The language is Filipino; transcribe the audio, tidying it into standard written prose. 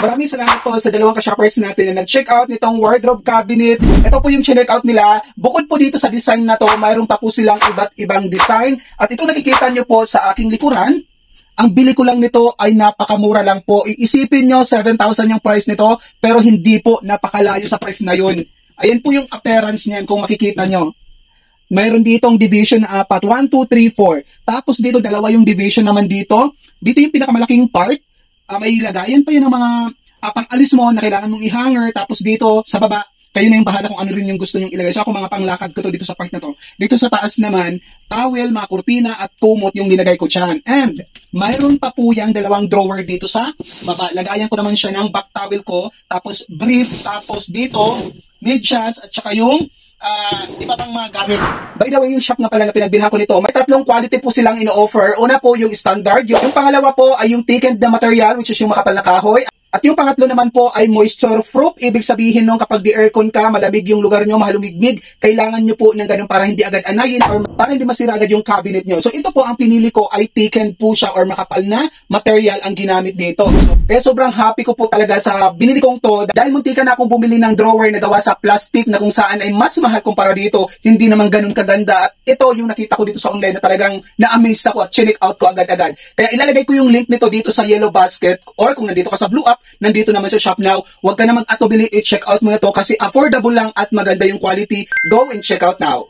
Maraming salamat po sa dalawang ka-shoppers natin na nag-check out nitong wardrobe cabinet. Ito po yung check out nila. Bukod po dito sa design na to, mayroon pa po silang iba't ibang design. At ito nakikita nyo po sa aking likuran. Ang bili ko lang nito ay napakamura lang po. Iisipin nyo, 7,000 yung price nito, pero hindi po napakalayo sa price na yun. Ayan po yung appearance niyan kung makikita nyo. Mayroon ditong division na apat, 1, 2, 3, 4. Tapos dito, dalawa yung division naman dito. Dito yung pinakamalaking part. May lagayan pa yun ng mga pang-alis mo na kailangan mong i-hanger. Tapos dito, sa baba, kayo na yung bahala kung ano rin yung gusto nyong ilagay. So ako mga panglakad ko to dito sa part na to. Dito sa taas naman, towel, mga kurtina at kumot yung linagay ko dyan. And mayroon pa po yung dalawang drawer dito sa baba. Lagayan ko naman siya ng back towel ko. Tapos brief. Tapos dito, medyas at saka yung iba pang mga gamit. By the way, yung shop na pala na pinagbilhan ko nito, may tatlong quality po silang ino-offer. Una po yung standard. Yung pangalawa po ay yung thickened na material, which is yung makapal na kahoy. At yung pangatlo naman po ay moisture proof. Ibig sabihin nung kapag di-aircon ka, malamig yung lugar nyo, mahalumigmig, kailangan nyo po ng ganun para hindi agad anayin or para hindi masira agad yung cabinet nyo. So ito po ang pinili ko ay thickened po siya or makapal na material ang ginamit dito. Kaya sobrang happy ko po talaga sa binili kong to dahil muntikan na akong bumili ng drawer na gawa sa plastic na kung saan ay mas mahal kumpara dito. Hindi naman ganun kaganda. At ito yung nakita ko dito sa online na talagang na-amaze ako at check out ko agad-agad. Kaya ilalagay ko yung link nito dito sa yellow basket or kung nandito ka sa blue app, nandito naman sa Shop Now. Huwag ka na mag-atubili, i-check out mo na to kasi affordable lang at maganda yung quality. Go and check out now.